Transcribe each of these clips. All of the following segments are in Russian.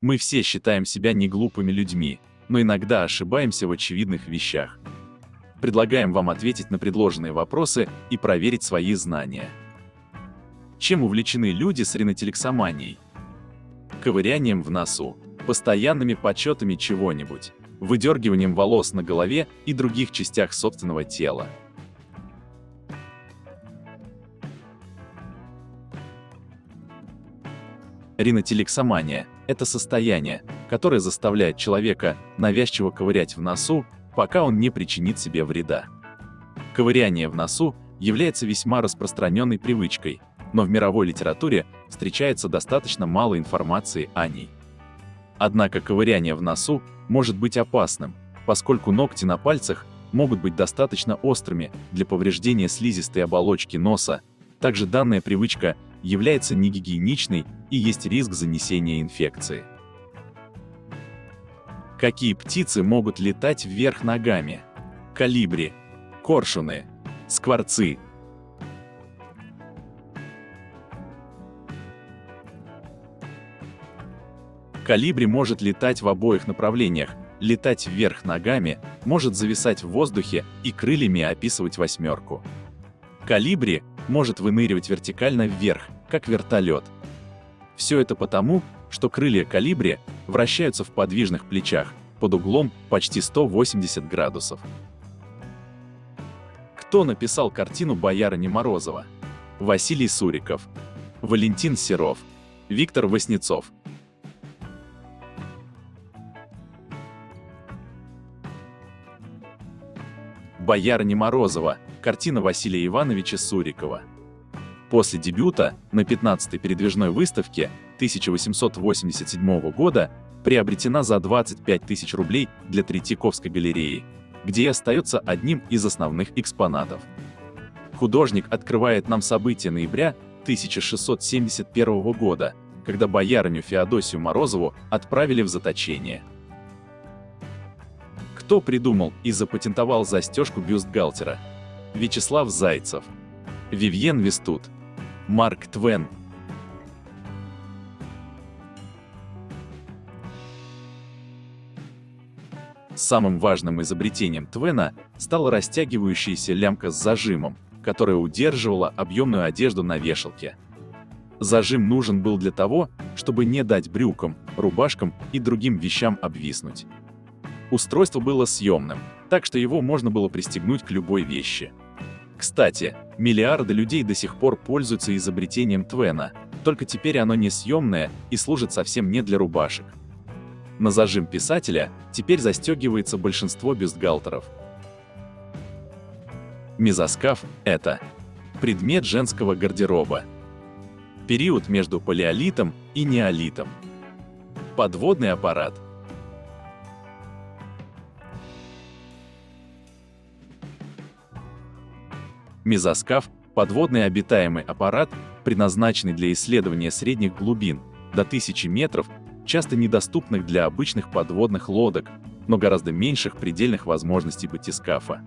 Мы все считаем себя неглупыми людьми, но иногда ошибаемся в очевидных вещах. Предлагаем вам ответить на предложенные вопросы и проверить свои знания. Чем увлечены люди с ринотелексоманией? Ковырянием в носу, постоянными подсчетами чего-нибудь, выдергиванием волос на голове и других частях собственного тела. Ринотелексомания – это состояние, которое заставляет человека навязчиво ковырять в носу, пока он не причинит себе вреда. Ковыряние в носу является весьма распространенной привычкой, но в мировой литературе встречается достаточно мало информации о ней. Однако ковыряние в носу может быть опасным, поскольку ногти на пальцах могут быть достаточно острыми для повреждения слизистой оболочки носа. Также данная привычка является негигиеничной и есть риск занесения инфекции. Какие птицы могут летать вверх ногами? Колибри, коршуны, скворцы. Колибри может летать в обоих направлениях, летать вверх ногами, может зависать в воздухе и крыльями описывать восьмерку. Колибри может выныривать вертикально вверх, как вертолет. Все это потому, что крылья колибри вращаются в подвижных плечах под углом почти 180 градусов. Кто написал картину «Боярыня Морозова»? Василий Суриков, Валентин Серов, Виктор Васнецов. «Боярыня Морозова» – картина Василия Ивановича Сурикова. После дебюта на 15-й передвижной выставке 1887 года приобретена за 25 тысяч рублей для Третьяковской галереи, где и остается одним из основных экспонатов. Художник открывает нам события ноября 1671 года, когда боярыню Феодосию Морозову отправили в заточение. Кто придумал и запатентовал застежку бюстгальтера? Вячеслав Зайцев, Вивьен Вестут, Марк Твен. Самым важным изобретением Твена стала растягивающаяся лямка с зажимом, которая удерживала объемную одежду на вешалке. Зажим нужен был для того, чтобы не дать брюкам, рубашкам и другим вещам обвиснуть. Устройство было съемным, так что его можно было пристегнуть к любой вещи. Кстати, миллиарды людей до сих пор пользуются изобретением Твена, только теперь оно не съемное и служит совсем не для рубашек. На зажим писателя теперь застегивается большинство бюстгальтеров. Мезоскаф – это предмет женского гардероба. Период между палеолитом и неолитом. Подводный аппарат. Мезоскаф – подводный обитаемый аппарат, предназначенный для исследования средних глубин, до 1000 метров, часто недоступных для обычных подводных лодок, но гораздо меньших предельных возможностей батискафа.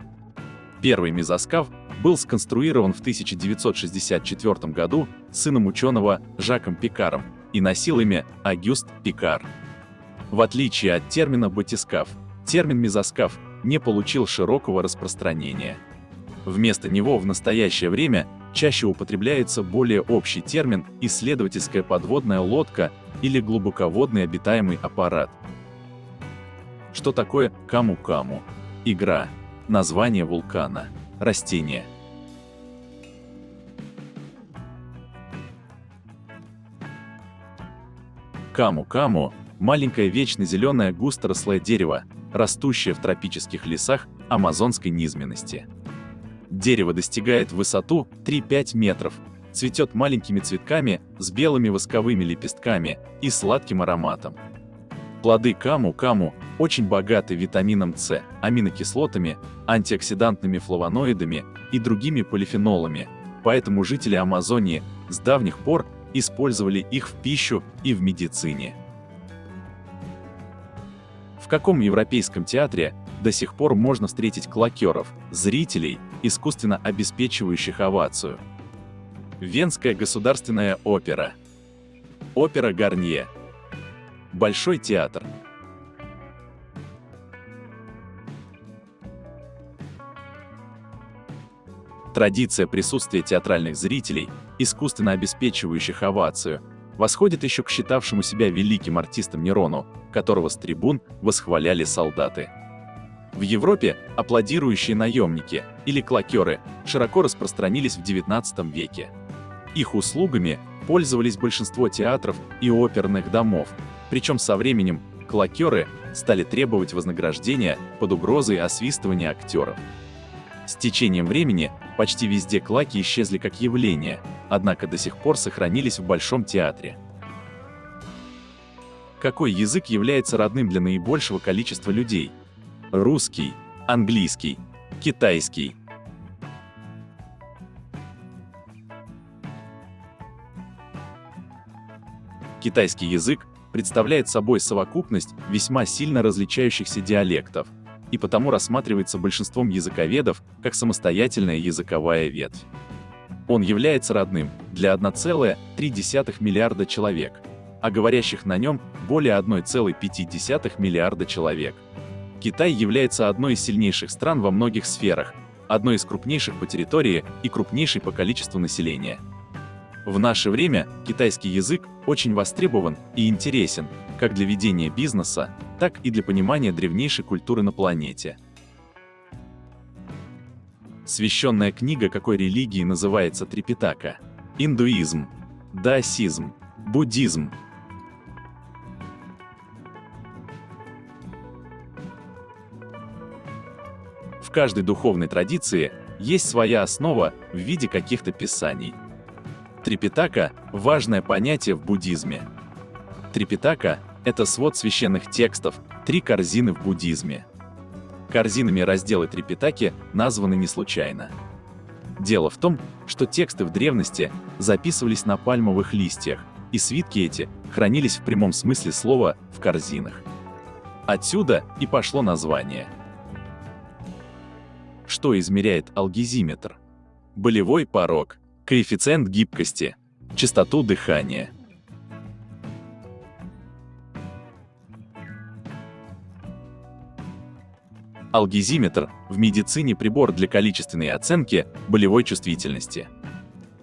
Первый мезоскаф был сконструирован в 1964 году сыном ученого Жаком Пикаром и носил имя Агюст Пикар. В отличие от термина батискаф, термин мезоскаф не получил широкого распространения. Вместо него в настоящее время чаще употребляется более общий термин «исследовательская подводная лодка» или «глубоководный обитаемый аппарат». Что такое каму-каму? Игра. Название вулкана. Растение. Каму-каму – маленькое вечно зеленое густорослое дерево, растущее в тропических лесах амазонской низменности. Дерево достигает высоту 3-5 метров, цветет маленькими цветками с белыми восковыми лепестками и сладким ароматом. Плоды каму-каму очень богаты витамином С, аминокислотами, антиоксидантными флавоноидами и другими полифенолами, поэтому жители Амазонии с давних пор использовали их в пищу и в медицине. В каком европейском театре до сих пор можно встретить клокеров, зрителей, искусственно обеспечивающих овацию? Венская государственная опера, опера Гарнье, Большой театр. Традиция присутствия театральных зрителей, искусственно обеспечивающих овацию, восходит еще к считавшему себя великим артистом Нерону, которого с трибун восхваляли солдаты. В Европе аплодирующие наемники или клокеры широко распространились в XIX веке. Их услугами пользовались большинство театров и оперных домов, причем со временем клокеры стали требовать вознаграждения под угрозой освистывания актеров. С течением времени почти везде клаки исчезли как явление, однако до сих пор сохранились в Большом театре. Какой язык является родным для наибольшего количества людей? Русский, английский, китайский. Китайский язык представляет собой совокупность весьма сильно различающихся диалектов, и потому рассматривается большинством языковедов как самостоятельная языковая ветвь. Он является родным для 1,3 миллиарда человек, а говорящих на нем более 1,5 миллиарда человек. Китай является одной из сильнейших стран во многих сферах, одной из крупнейших по территории и крупнейшей по количеству населения. В наше время китайский язык очень востребован и интересен как для ведения бизнеса, так и для понимания древнейшей культуры на планете. Священная книга какой религии называется Трипитака? Индуизм, даосизм, буддизм. В каждой духовной традиции есть своя основа в виде каких-то писаний. Трипитака – важное понятие в буддизме. Трипитака – это свод священных текстов, 3 корзины в буддизме. Корзинами разделы Трипитаки названы не случайно. Дело в том, что тексты в древности записывались на пальмовых листьях, и свитки эти хранились в прямом смысле слова в корзинах. Отсюда и пошло название. Что измеряет алгезиметр? Болевой порог, коэффициент гибкости, частоту дыхания. Алгезиметр в медицине прибор для количественной оценки болевой чувствительности.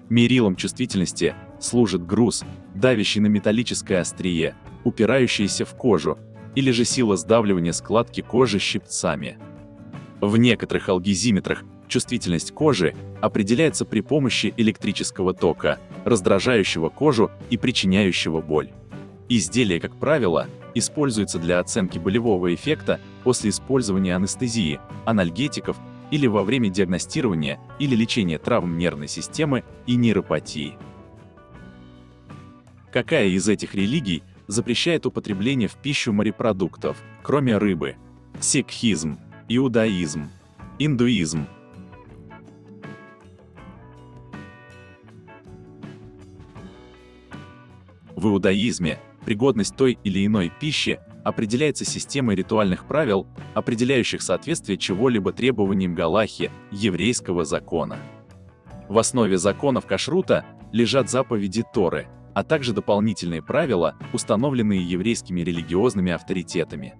Мерилом чувствительности служит груз, давящий на металлическое острие, упирающийся в кожу, или же сила сдавливания складки кожи щипцами. В некоторых алгезиметрах чувствительность кожи определяется при помощи электрического тока, раздражающего кожу и причиняющего боль. Изделие, как правило, используется для оценки болевого эффекта после использования анестезии, анальгетиков или во время диагностирования или лечения травм нервной системы и нейропатии. Какая из этих религий запрещает употребление в пищу морепродуктов, кроме рыбы? Сикхизм, иудаизм, индуизм. В иудаизме пригодность той или иной пищи определяется системой ритуальных правил, определяющих соответствие чего-либо требованиям галахи, еврейского закона. В основе законов кашрута лежат заповеди Торы, а также дополнительные правила, установленные еврейскими религиозными авторитетами.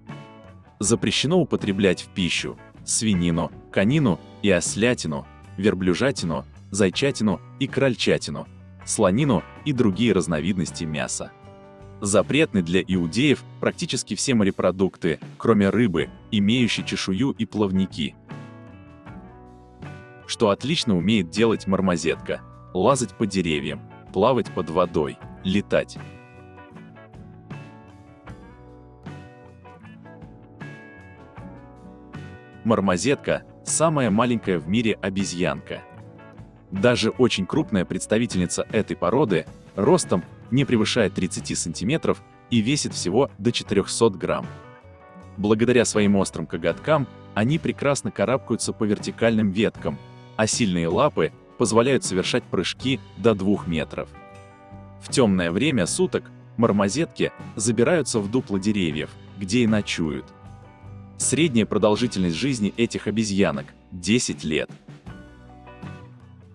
Запрещено употреблять в пищу свинину, конину и ослятину, верблюжатину, зайчатину и крольчатину, слонину и другие разновидности мяса. Запретны для иудеев практически все морепродукты, кроме рыбы, имеющей чешую и плавники. Что отлично умеет делать мармозетка: лазать по деревьям, плавать под водой, летать. Мармозетка – самая маленькая в мире обезьянка. Даже очень крупная представительница этой породы ростом не превышает 30 сантиметров и весит всего до 400 грамм. Благодаря своим острым коготкам они прекрасно карабкаются по вертикальным веткам, а сильные лапы позволяют совершать прыжки до 2 метров. В темное время суток мармозетки забираются в дупла деревьев, где и ночуют. Средняя продолжительность жизни этих обезьянок – 10 лет.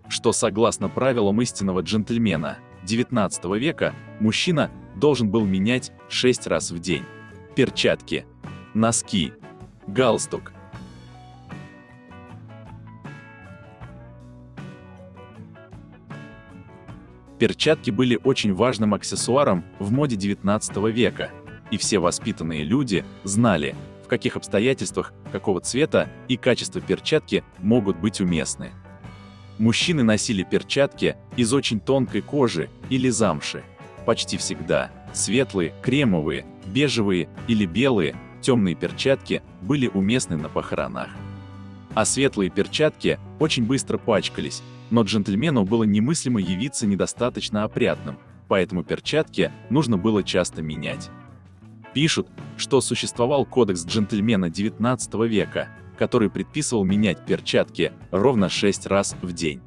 Что согласно правилам истинного джентльмена XIX века, мужчина должен был менять 6 раз в день. Перчатки, носки, галстук. Перчатки были очень важным аксессуаром в моде XIX века, и все воспитанные люди знали, в каких обстоятельствах, какого цвета и качества перчатки могут быть уместны. Мужчины носили перчатки из очень тонкой кожи или замши. Почти всегда светлые, кремовые, бежевые или белые, темные перчатки были уместны на похоронах. А светлые перчатки очень быстро пачкались, но джентльмену было немыслимо явиться недостаточно опрятным, поэтому перчатки нужно было часто менять. Пишут, что существовал кодекс джентльмена XIX века, который предписывал менять перчатки ровно 6 раз в день.